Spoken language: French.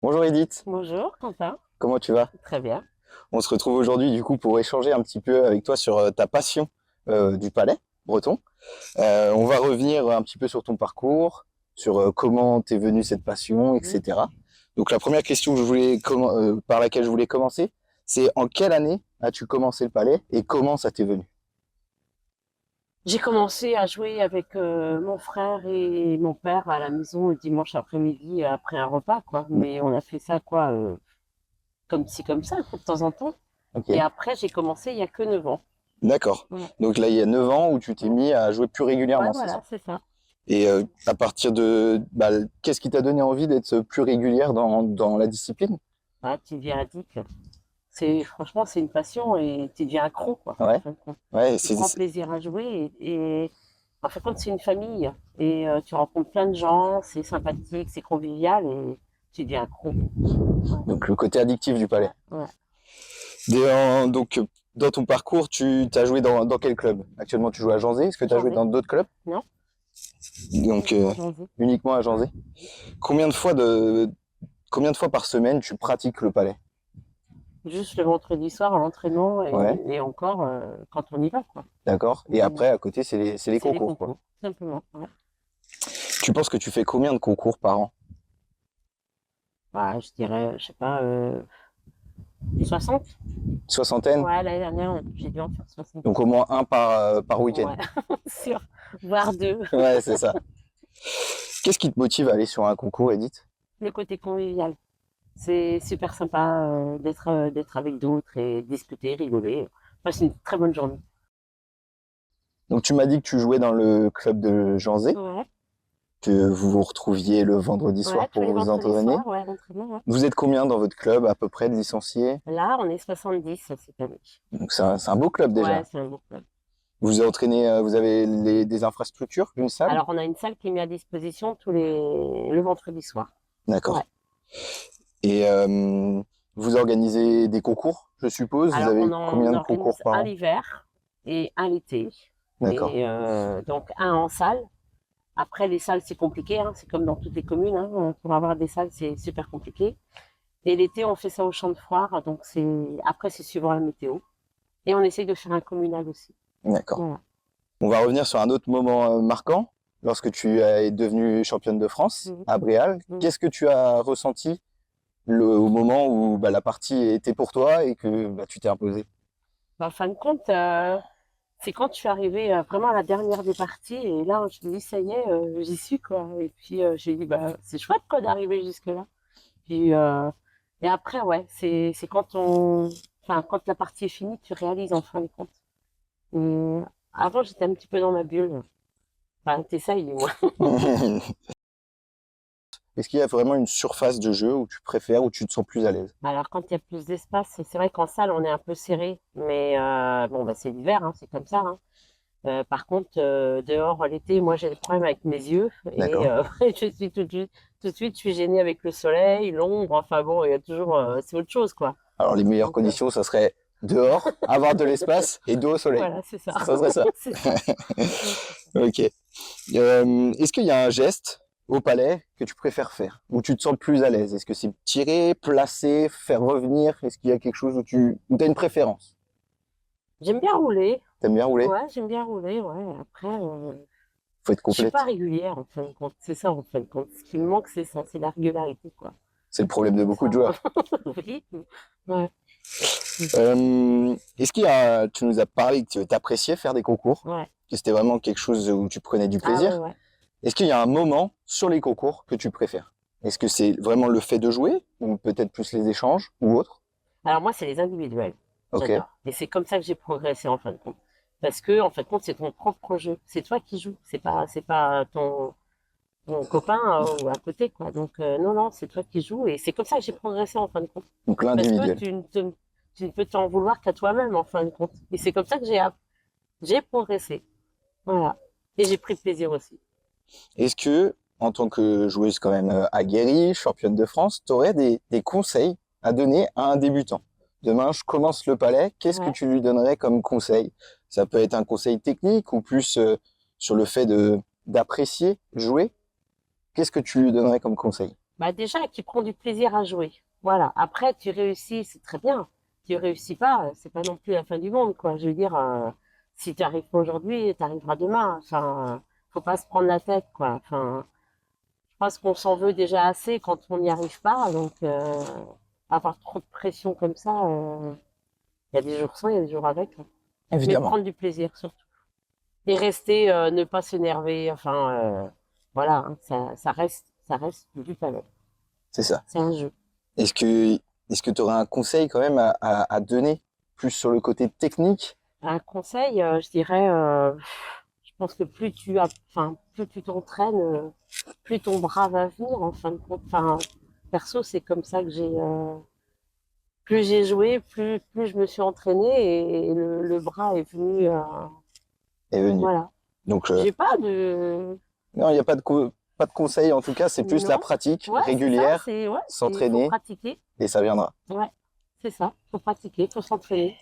Bonjour Edith, Bonjour, Quentin. comment tu vas? Très bien. On se retrouve aujourd'hui du coup pour échanger un petit peu avec toi sur ta passion du palais breton. On va revenir un petit peu sur ton parcours, sur comment t'es venue cette passion, Mhm. etc. Donc la première question que par laquelle je voulais commencer, c'est en quelle année as-tu commencé le palais et comment ça t'est venu? J'ai commencé à jouer avec mon frère et mon père à la maison le dimanche après-midi après un repas, quoi. Mais on a fait ça, quoi, comme ci, comme ça, quoi, de temps en temps. Ok, Et après, j'ai commencé il y a que 9 ans. d'accord. Ouais, Donc là il y a 9 ans où tu t'es ouais. mis à jouer plus Ouais, régulièrement, c'est voilà, ça? c'est ça. Et à partir de, qu'est-ce qui t'a donné envie d'être plus régulière dans la discipline? Ah, tu deviens addict. Franchement, c'est une passion et tu deviens accro, quoi, en Ouais, fin de compte. ouais, Tu prends plaisir à jouer et en fin de compte, c'est une famille et tu rencontres plein de gens, c'est sympathique, c'est convivial et tu deviens accro. Ouais, donc le côté addictif du palais. ouais, ouais. Donc dans ton parcours, tu as joué dans quel club? Actuellement, tu joues à Janzé. Est-ce que tu as joué Janvier? dans d'autres clubs? Non? Donc Uniquement janvier. uniquement à Ouais. Janzé. Combien de fois de combien de fois par semaine tu pratiques le palais? Juste le vendredi soir à l'entraînement Ouais, et encore quand on y va, quoi. d'accord. Et Mm. après, à côté, c'est les C'est les concours, quoi. concours, simplement. Ouais. Tu penses que tu fais combien de concours par an? Bah, je dirais, je sais pas, 60? Soixantaine? Ouais, l'année dernière, j'ai dû en faire 60. Donc au moins un par week-end. Ouais, sûr. Voire deux. Ouais, c'est ça. Qu'est-ce qui te motive à aller sur un concours, Edith? Le côté convivial. C'est super sympa d'être avec d'autres et discuter, rigoler. Enfin, c'est une très bonne journée. Donc tu m'as dit que tu jouais dans le club de Janzé, Ouais, que vous vous retrouviez le vendredi soir ouais, tous pour les vous vendredis entraîner. soirs, ouais, l'entraînement, ouais. Vous êtes combien dans votre club à peu près de licenciés? Là, on est 70 cette année. Donc c'est un beau club Ouais, déjà. c'est un beau club. Vous vous entraînez, vous avez des infrastructures, une salle? Alors, on a une salle qui est mise à disposition le vendredi soir. Ouais. D'accord. Et vous organisez des concours, je suppose. Vous Alors, avez on combien de concours organise par un an? l'hiver et un l'été. D'accord. Et donc, un en salle. Après, les salles, c'est compliqué, hein. C'est comme dans toutes les communes, hein. Pour avoir des salles, c'est super compliqué. Et l'été, on fait ça au champ de foire. Donc, après, c'est suivant la météo. Et on essaye de faire un communal aussi. D'accord. Voilà. On va revenir sur un autre moment marquant. Lorsque tu es devenue championne de France Mhm. à Bréal, Mhm. qu'est-ce que tu as ressenti au moment où la partie était pour toi et que tu t'es imposé? En fin de compte, c'est quand je suis arrivée vraiment à la dernière des parties. Et là, je me dis, ça y est, j'y suis, quoi. Et puis, j'ai dit, bah, c'est chouette, quoi, d'arriver jusque-là. Puis, et après, ouais, c'est enfin, quand la partie est finie, tu réalises en fin de compte. Et avant, j'étais un petit peu dans ma bulle. Enfin, t'essayes, du moins. Est-ce qu'il y a vraiment une surface de jeu où tu préfères, où tu te sens plus à l'aise? Alors, quand il y a plus d'espace, c'est vrai qu'en salle, on est un peu serré. Mais bon, bah, c'est l'hiver, hein, c'est comme ça, hein. Par contre, dehors, l'été, moi, j'ai des problèmes avec mes yeux. Et D'accord. je suis tout de suite, je suis gênée avec le soleil, l'ombre. Enfin bon, il y a toujours, c'est autre chose, quoi. Alors les meilleures Donc, conditions, ça serait dehors, avoir de l'espace et dos au soleil. voilà, c'est ça. Ça serait ça. C'est ça. Ouais, c'est ça. Ok. Est-ce qu'il y a un geste au palais que tu préfères faire, où tu te sens le plus à l'aise? Est-ce que c'est tirer, placer, faire revenir? Est-ce qu'il y a quelque chose où tu as une préférence? J'aime bien rouler. T'aimes bien rouler? Ouais, j'aime bien rouler. Ouais. Après, Faut être je suis pas complète. régulière, en fin de compte. C'est ça, en fin de compte. Ce qui me manque, c'est ça, c'est la régularité, quoi. C'est le problème de C'est beaucoup de ça. joueurs. Oui. Ouais. Est-ce tu nous as parlé que tu appréciais faire des concours, Ouais. que c'était vraiment quelque chose où tu prenais du Ah ouais, plaisir. ouais. Est-ce qu'il y a un moment sur les concours que tu préfères? Est-ce que c'est vraiment le fait de jouer ou peut-être plus les échanges ou autre? Alors moi, c'est les individuels. Ok, J'adore. Et c'est comme ça que j'ai progressé en fin de compte. Parce que en fin de compte, c'est ton propre jeu. C'est toi qui joues. C'est pas ton copain ou à côté, quoi. Donc non, non, c'est toi qui joues. Et c'est comme ça que j'ai progressé en fin de compte. donc Parce que l'individuel. tu ne peux t'en vouloir qu'à toi-même en fin de compte. Et c'est comme ça que j'ai progressé. Voilà. Et j'ai pris plaisir aussi. Est-ce que, en tant que joueuse quand même aguerrie, championne de France, tu aurais des conseils à donner à un débutant? Demain, je commence le palais, qu'est-ce que Ouais. tu lui donnerais comme conseil? Ça peut être un conseil technique ou plus sur le fait d'apprécier jouer. Qu'est-ce que tu lui donnerais comme conseil? Bah déjà, qui prend du plaisir à jouer. Voilà. Après, tu réussis, c'est très bien. Tu réussis pas, c'est pas non plus la fin du monde, quoi. Je veux dire, si tu arrives pas aujourd'hui, tu arriveras demain. Enfin, faut pas se prendre la tête, quoi. Enfin, je pense qu'on s'en veut déjà assez quand on n'y arrive pas. Donc, avoir trop de pression comme ça, il y a des jours sans, il y a des jours avec, hein. Mais Évidemment, prendre du plaisir, surtout. Et rester, ne pas s'énerver. Enfin, voilà, hein, ça reste du palais. c'est ça. C'est un jeu. Est-ce que est-ce que tu aurais un conseil quand même à donner plus sur le côté technique? Un conseil, je dirais, je pense que enfin, plus tu t'entraînes, plus ton bras va venir, en fin de compte. Enfin, perso, c'est comme ça que plus j'ai joué, plus je me suis entraînée et le bras est venu, Est venu. voilà. Donc, J'ai pas de, non, il n'y a pas de conseil en tout cas, c'est plus la non. pratique Ouais, c'est ça, régulière, ouais, faut s'entraîner pratiquer. et ça viendra. Ouais, c'est ça, faut pratiquer, faut s'entraîner.